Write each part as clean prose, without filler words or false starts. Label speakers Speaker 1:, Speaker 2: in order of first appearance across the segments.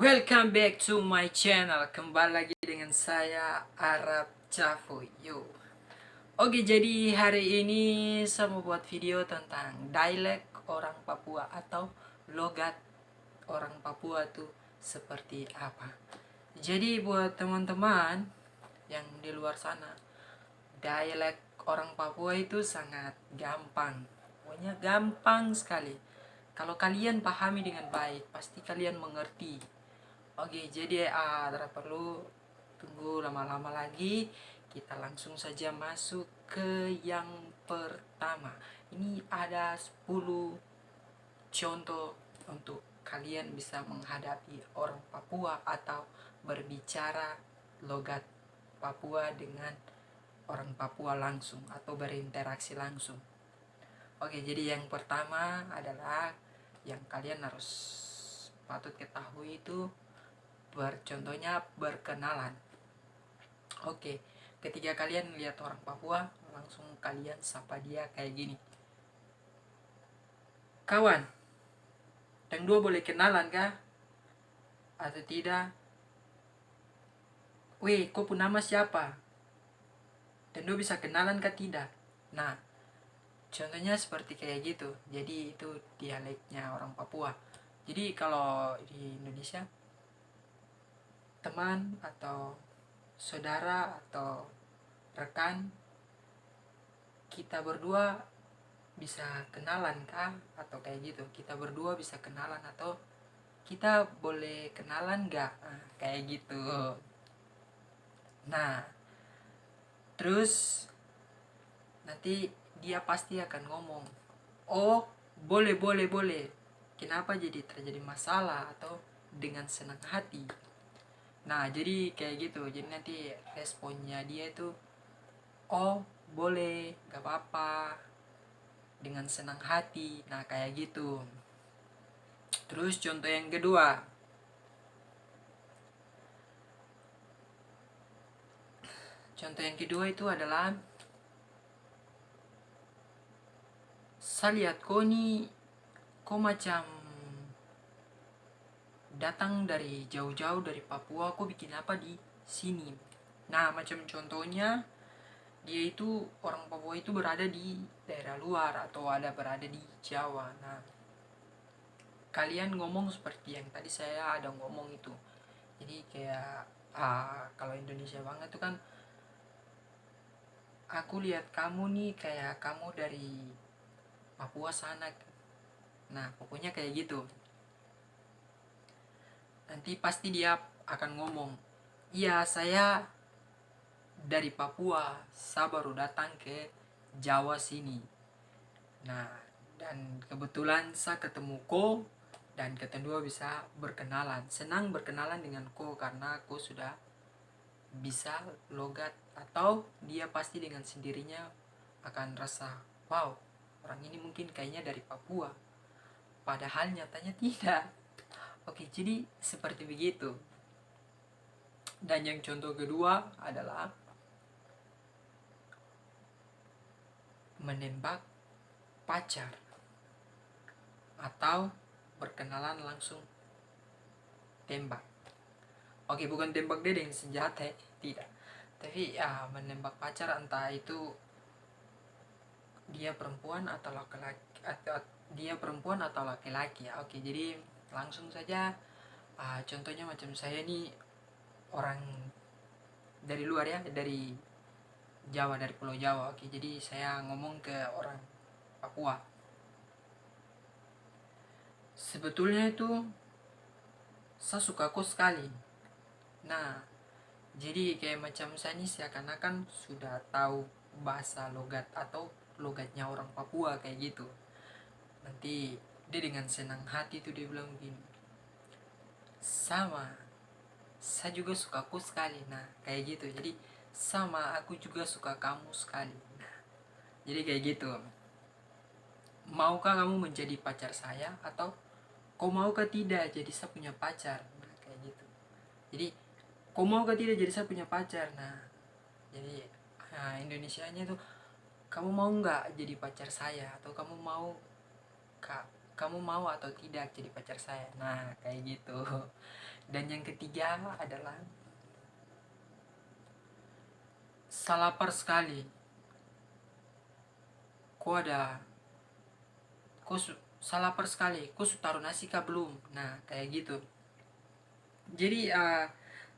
Speaker 1: Welcome back to my channel. Kembali lagi dengan saya Arab Cafu. Yo. Oke, jadi hari ini saya mau buat video tentang dialek orang Papua atau logat orang Papua tuh seperti apa. Jadi buat teman-teman yang di luar sana, dialek orang Papua itu sangat gampang. Pokoknya gampang sekali. Kalau kalian pahami dengan baik, pasti kalian mengerti. Oke, jadi tidak perlu tunggu lama-lama lagi. Kita langsung saja masuk ke yang pertama. Ini ada 10 contoh untuk kalian bisa menghadapi orang Papua atau berbicara logat Papua dengan orang Papua langsung atau berinteraksi langsung. Oke, jadi yang pertama adalah yang kalian harus patut ketahui itu contohnya berkenalan. Oke, ketika kalian lihat orang Papua, langsung kalian sapa dia kayak gini. Kawan, yang dua boleh kenalan kah? Atau tidak? Weh, kau pun nama siapa? Dan dua bisa kenalan kah tidak? Nah, contohnya seperti kayak gitu. Jadi itu dialeknya orang Papua. Jadi kalau di Indonesia, teman atau saudara atau rekan, kita berdua bisa kenalan kah? Atau kayak gitu, kita berdua bisa kenalan atau kita boleh kenalan gak? Nah, kayak gitu. Nah, terus nanti dia pasti akan ngomong, oh boleh boleh boleh. Kenapa jadi terjadi masalah atau dengan senang hati? Nah, jadi kayak gitu. Jadi nanti responnya dia itu, oh boleh, gak apa-apa, dengan senang hati. Nah, kayak gitu. Terus contoh yang kedua. Contoh yang kedua itu adalah, saya lihat kau nih, kau macam datang dari jauh-jauh dari Papua, kau bikin apa di sini? Nah, macam contohnya, dia itu orang Papua itu berada di daerah luar atau ada berada di Jawa. Nah, kalian ngomong seperti yang tadi saya ada ngomong itu. Jadi kayak kalau Indonesia banget tuh kan, aku lihat kamu nih kayak kamu dari Papua sana. Nah, pokoknya kayak gitu. Nanti pasti dia akan ngomong, iya saya dari Papua, saya baru datang ke Jawa sini. Nah, dan kebetulan saya ketemu ko, dan kedua bisa berkenalan. Senang berkenalan dengan ko karena ko sudah bisa logat, atau dia pasti dengan sendirinya akan rasa, wow, orang ini mungkin kayaknya dari Papua. Padahal nyatanya tidak. Oke, jadi seperti begitu. Dan yang contoh kedua adalah menembak pacar atau berkenalan langsung tembak. Oke, bukan tembak dia dengan senjata, tidak. Tapi menembak pacar, entah itu dia perempuan atau laki-laki, atau dia perempuan atau laki-laki ya. Oke, jadi langsung saja. Contohnya macam saya nih orang dari luar ya, dari Jawa, dari Pulau Jawa. Oke, jadi saya ngomong ke orang Papua. Sebetulnya itu saya suka kau sekali. Nah, jadi kayak macam saya nih seakan-akan sudah tahu bahasa logat atau logatnya orang Papua kayak gitu. Nanti dia dengan senang hati tuh dia bilang gini, sama, saya juga suka kau sekali. Nah, kayak gitu. Jadi sama, aku juga suka kamu sekali. Nah, jadi kayak gitu. Maukah kamu menjadi pacar saya, atau kau maukah tidak jadi saya punya pacar? Nah, kayak gitu. Jadi kau maukah tidak jadi saya punya pacar? Nah, jadi Indonesianya tuh, kamu mau nggak jadi pacar saya, atau kamu mau kamu mau atau tidak jadi pacar saya? Nah, kayak gitu. Dan yang ketiga adalah salapar sekali. Kau salapar sekali, kau sudah taruh nasi kah belum? Nah kayak gitu. Jadi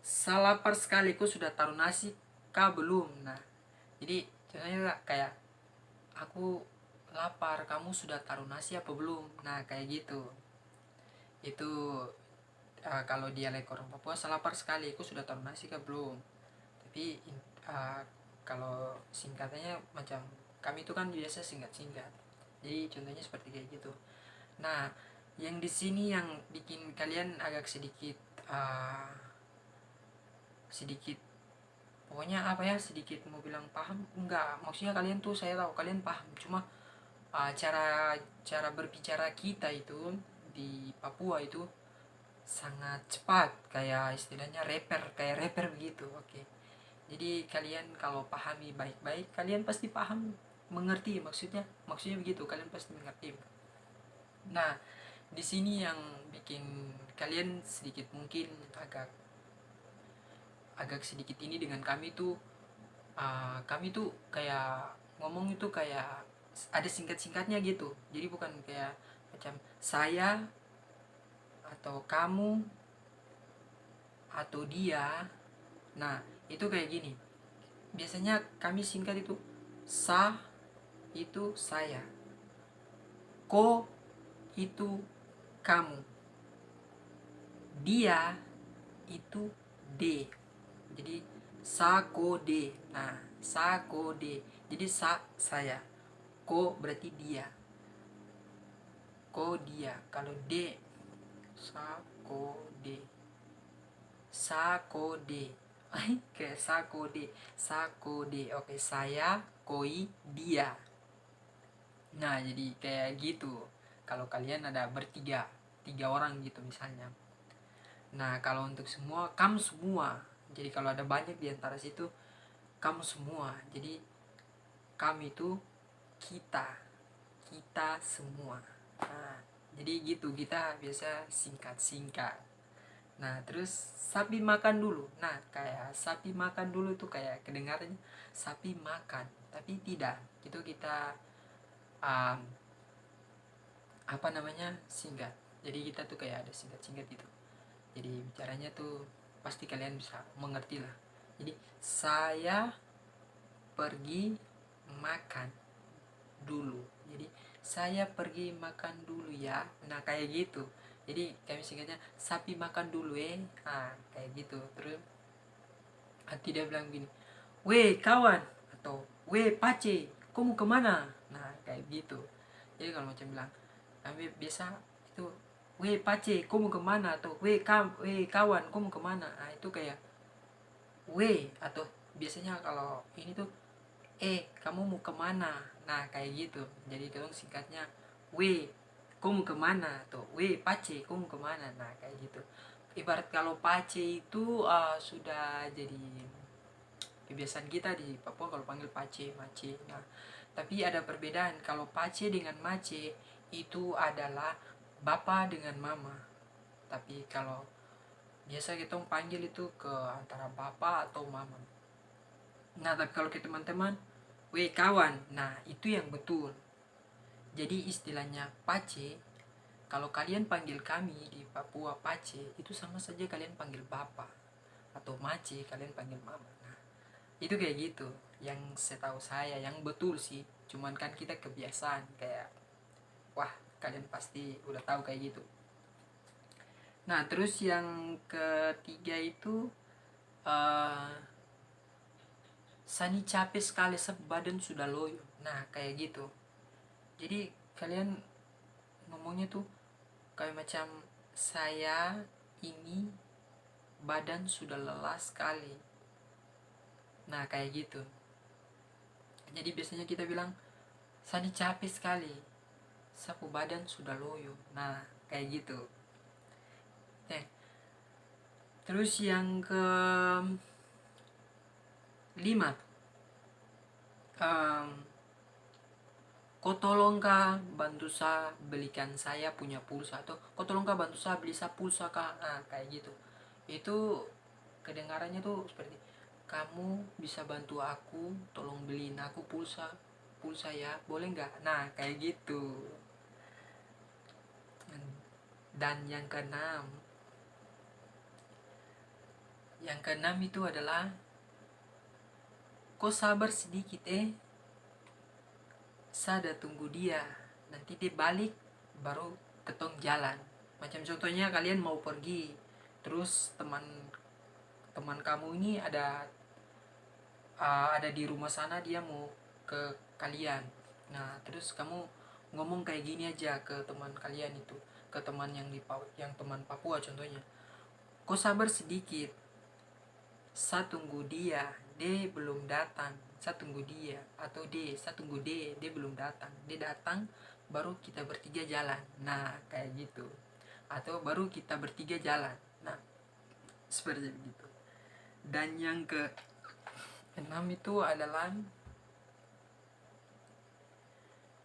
Speaker 1: salapar sekali, kau sudah taruh nasi kah belum? Nah jadi contohnya kayak aku lapar, kamu sudah taruh nasi apa belum? Nah kayak gitu. Itu kalau dialek orang Papua, salapar sekali, aku sudah taruh nasi kah belum? Tapi uh, kalau singkatannya macam kami itu kan biasa singkat-singkat. Jadi contohnya seperti kayak gitu. Nah, yang di sini yang bikin kalian agak sedikit sedikit pokoknya apa ya, sedikit mau bilang paham enggak, maksudnya kalian tuh saya tahu kalian paham, cuma cara cara berbicara kita itu di Papua itu sangat cepat, kayak istilahnya rapper, kayak rapper begitu. Oke, jadi kalian kalau pahami baik-baik kalian pasti paham, mengerti maksudnya begitu, kalian pasti mengerti. Nah di sini yang bikin kalian sedikit mungkin agak agak sedikit ini dengan kami tuh kayak ngomong itu kayak ada singkat-singkatnya gitu, jadi bukan kayak macam saya atau kamu atau dia. Nah itu kayak gini, biasanya kami singkat itu sa itu saya, ko itu kamu, dia itu D. Jadi sa ko D. Nah sa ko D, jadi sa saya, ko berarti dia, ko dia. Kalau D, sa ko D, sa ko D. Kayak sa ko D, sa ko D. Oke, saya koi dia. Nah jadi kayak gitu kalau kalian ada bertiga, tiga orang gitu misalnya. Nah kalau untuk semua, kamu semua. Jadi kalau ada banyak di antara situ, kamu semua. Jadi kami itu kita, kita semua. Nah jadi gitu, kita biasa singkat-singkat. Nah terus sapi makan dulu. Nah kayak sapi makan dulu tuh kayak kedengarannya sapi makan, tapi tidak. Itu kita um, apa namanya, singkat. Jadi kita tuh kayak ada singkat-singkat gitu. Jadi bicaranya tuh pasti kalian bisa mengerti lah. Jadi saya pergi makan dulu. Jadi saya pergi makan dulu ya. Nah kayak gitu. Jadi kami singkatnya sapi makan dulu kayak gitu. Terus dia bilang gini, weh kawan, atau weh pace, kau mau kemana? Nah kayak gitu. Jadi kalau macam bilang, kami biasa itu weh pace, kau mau kemana? Atau weh kawan, kau mau kemana? Nah itu kayak weh, atau biasanya kalau ini tuh kamu mau kemana? Nah kayak gitu. Jadi kalau singkatnya weh, kau mau kemana? Atau weh pace, kau mau kemana? Nah kayak gitu. Ibarat kalau pace itu sudah jadi kebiasaan kita di Papua kalau panggil pace, mace. Nah, tapi ada perbedaan. Kalau pace dengan mace itu adalah bapak dengan mama. Tapi kalau biasa kita panggil itu ke antara bapak atau mama. Nah, tapi kalau ke teman-teman, weh kawan. Nah, itu yang betul. Jadi istilahnya pace, kalau kalian panggil kami di Papua pace, itu sama saja kalian panggil bapak, atau mace kalian panggil mama. Nah, itu kayak gitu yang setahu saya yang betul sih, cuman kan kita kebiasaan kayak wah, kalian pasti udah tahu kayak gitu. Nah terus yang ketiga itu sani capek sekali, badan sudah loyo. Nah kayak gitu. Jadi kalian ngomongnya tuh kayak macam saya ini badan sudah lelah sekali. Nah kayak gitu. Jadi biasanya kita bilang sani capek sekali, sapu badan sudah loyo. Nah kayak gitu. Terus yang ke 5, kau tolong kah bantu saya belikan saya punya pulsa, atau kau tolong kah bantu saya beli saya pulsa kah. Nah kayak gitu. Itu kedengarannya tuh seperti, kamu bisa bantu aku, tolong beliin aku pulsa ya, boleh nggak? Nah, kayak gitu. Dan yang keenam itu adalah, kau sabar sedikit, sada tunggu dia, nanti dia balik baru ketong jalan. Macam contohnya kalian mau pergi, terus teman teman kamu ini ada di rumah sana, dia mau ke kalian. Nah, terus kamu ngomong kayak gini aja ke teman kalian itu, ke teman yang teman Papua contohnya. Kau sabar sedikit, saya tunggu dia belum datang. Saya tunggu dia, atau saya tunggu dia belum datang. Dia datang baru kita bertiga jalan. Nah, kayak gitu. Atau baru kita bertiga jalan. Nah, seperti begitu. Dan yang keenam itu adalah,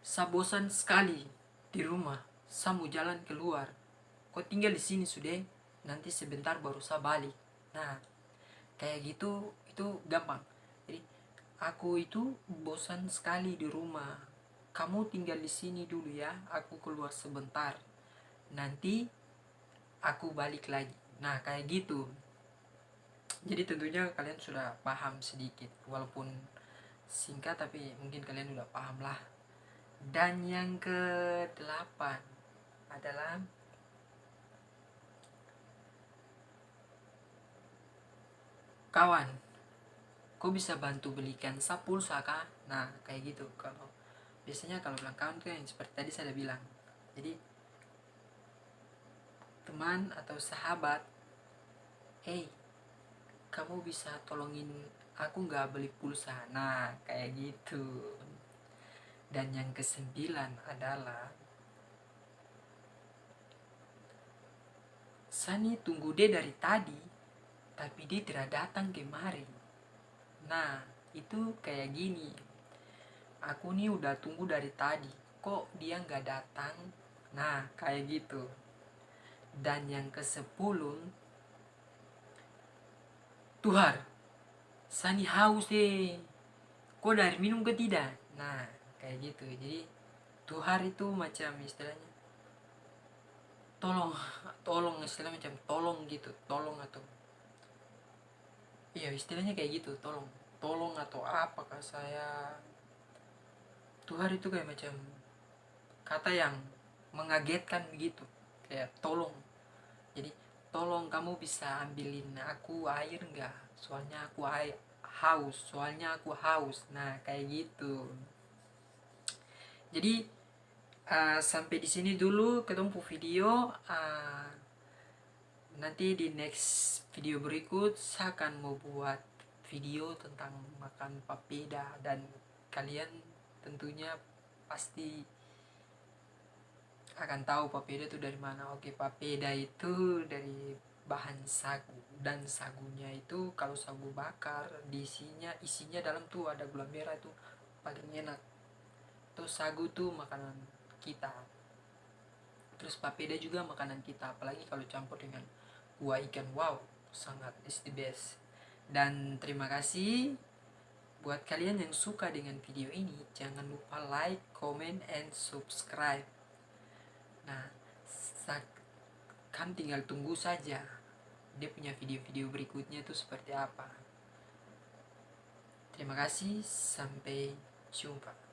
Speaker 1: saya bosan sekali di rumah, saya mau jalan keluar. Kau tinggal di sini sudah, nanti sebentar baru saya balik. Nah, kayak gitu itu gampang. Jadi, aku itu bosan sekali di rumah. Kamu tinggal di sini dulu ya, aku keluar sebentar. Nanti aku balik lagi. Nah, kayak gitu. Jadi tentunya kalian sudah paham sedikit, walaupun singkat tapi mungkin kalian udah paham lah. Dan yang ke-8 adalah, kawan, kau bisa bantu belikan saya pulsa kah? Nah, kayak gitu. Biasanya kalau bilang kawan tuh yang seperti tadi saya bilang. Jadi teman atau sahabat, hey, kamu bisa tolongin aku nggak beli pulsa? Nah, kayak gitu. Dan yang ke-9 adalah, Sani tunggu dia dari tadi, tapi dia tidak datang kemari. Nah, itu kayak gini. Aku nih udah tunggu dari tadi, kok dia nggak datang? Nah, kayak gitu. Dan yang ke-10, Tuhar, Sani haus deh. Kok dari minum ke tidak? Nah, kayak gitu. Jadi, Tuhar itu macam istilahnya, tolong, tolong istilah macam tolong gitu, tolong atau iya istilahnya kayak gitu, tolong, tolong atau apakah saya. Tuhar itu kayak macam kata yang mengagetkan begitu, kayak tolong. Jadi, tolong kamu bisa ambilin aku air nggak? Soalnya aku haus, soalnya aku haus. Nah, kayak gitu. Jadi, sampai di sini dulu ketemu video. Nanti di next video berikut saya akan mau buat video tentang makan papeda, dan kalian tentunya pasti akan tahu papeda itu dari mana. Oke, papeda itu dari bahan sagu, dan sagunya itu kalau sagu bakar isinya dalam tuh ada gula merah, itu paling enak. Terus sagu tuh makanan kita. Terus papeda juga makanan kita, apalagi kalau campur dengan kuah ikan. Wow, sangat is the best. Dan terima kasih buat kalian yang suka dengan video ini. Jangan lupa like, comment, and subscribe. Nah, kan tinggal tunggu saja dia punya video-video berikutnya itu seperti apa. Terima kasih, sampai jumpa.